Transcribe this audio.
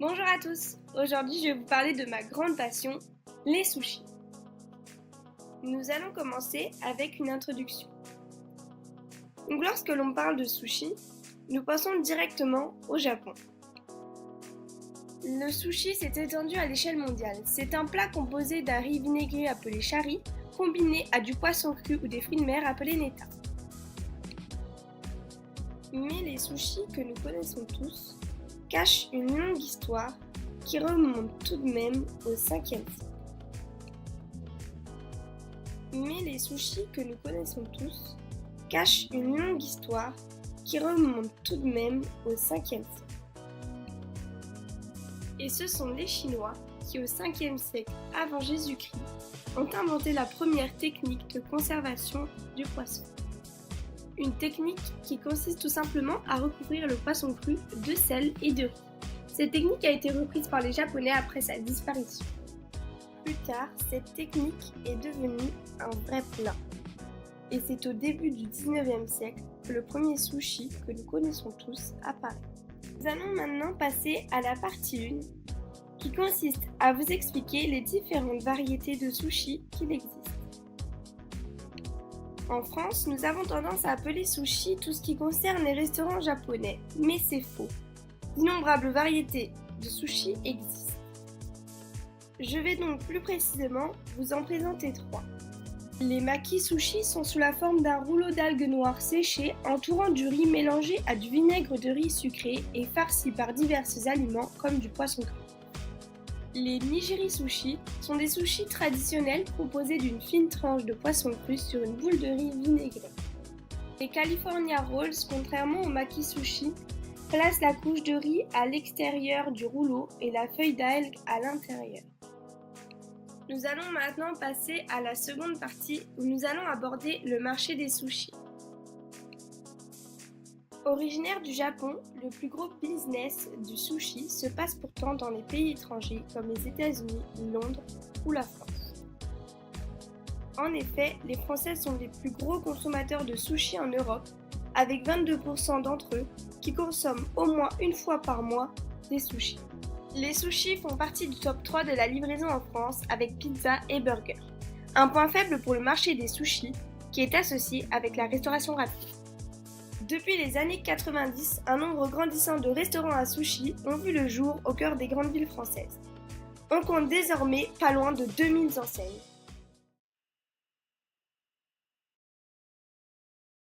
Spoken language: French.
Bonjour à tous, aujourd'hui je vais vous parler de ma grande passion, les sushis. Nous allons commencer avec une introduction. Donc lorsque l'on parle de sushi, nous pensons directement au Japon. Le sushi s'est étendu à l'échelle mondiale. C'est un plat composé d'un riz vinaigré appelé shari, combiné à du poisson cru ou des fruits de mer appelés neta. Mais les sushis que nous connaissons tous cachent une longue histoire qui remonte tout de même au 5e siècle. Mais les sushis que nous connaissons tous cachent une longue histoire qui remonte tout de même au 5e siècle. Et ce sont les Chinois qui, au 5e siècle avant Jésus-Christ, ont inventé la première technique de conservation du poisson. Une technique qui consiste tout simplement à recouvrir le poisson cru de sel et de riz. Cette technique a été reprise par les Japonais après sa disparition. Plus tard, cette technique est devenue un vrai plat. Et c'est au début du 19e siècle que le premier sushi que nous connaissons tous apparaît. Nous allons maintenant passer à la partie 1 qui consiste à vous expliquer les différentes variétés de sushi qu'il existe. En France, nous avons tendance à appeler sushi tout ce qui concerne les restaurants japonais, mais c'est faux. D'innombrables variétés de sushi existent. Je vais donc plus précisément vous en présenter 3. Les maki-sushi sont sous la forme d'un rouleau d'algues noires séchées entourant du riz mélangé à du vinaigre de riz sucré et farci par divers aliments comme du poisson cru. Les nigiri-sushi sont des sushis traditionnels composés d'une fine tranche de poisson cru sur une boule de riz vinaigré. Les California Rolls, contrairement aux maki-sushi, placent la couche de riz à l'extérieur du rouleau et la feuille d'algue à l'intérieur. Nous allons maintenant passer à la seconde partie où nous allons aborder le marché des sushis. Originaire du Japon, le plus gros business du sushi se passe pourtant dans les pays étrangers comme les États-Unis, Londres ou la France. En effet, les Français sont les plus gros consommateurs de sushi en Europe, avec 22% d'entre eux qui consomment au moins une fois par mois des sushis. Les sushis font partie du top 3 de la livraison en France avec pizza et burger. Un point faible pour le marché des sushis qui est associé avec la restauration rapide. Depuis les années 90, un nombre grandissant de restaurants à sushis ont vu le jour au cœur des grandes villes françaises. On compte désormais pas loin de 2000 enseignes.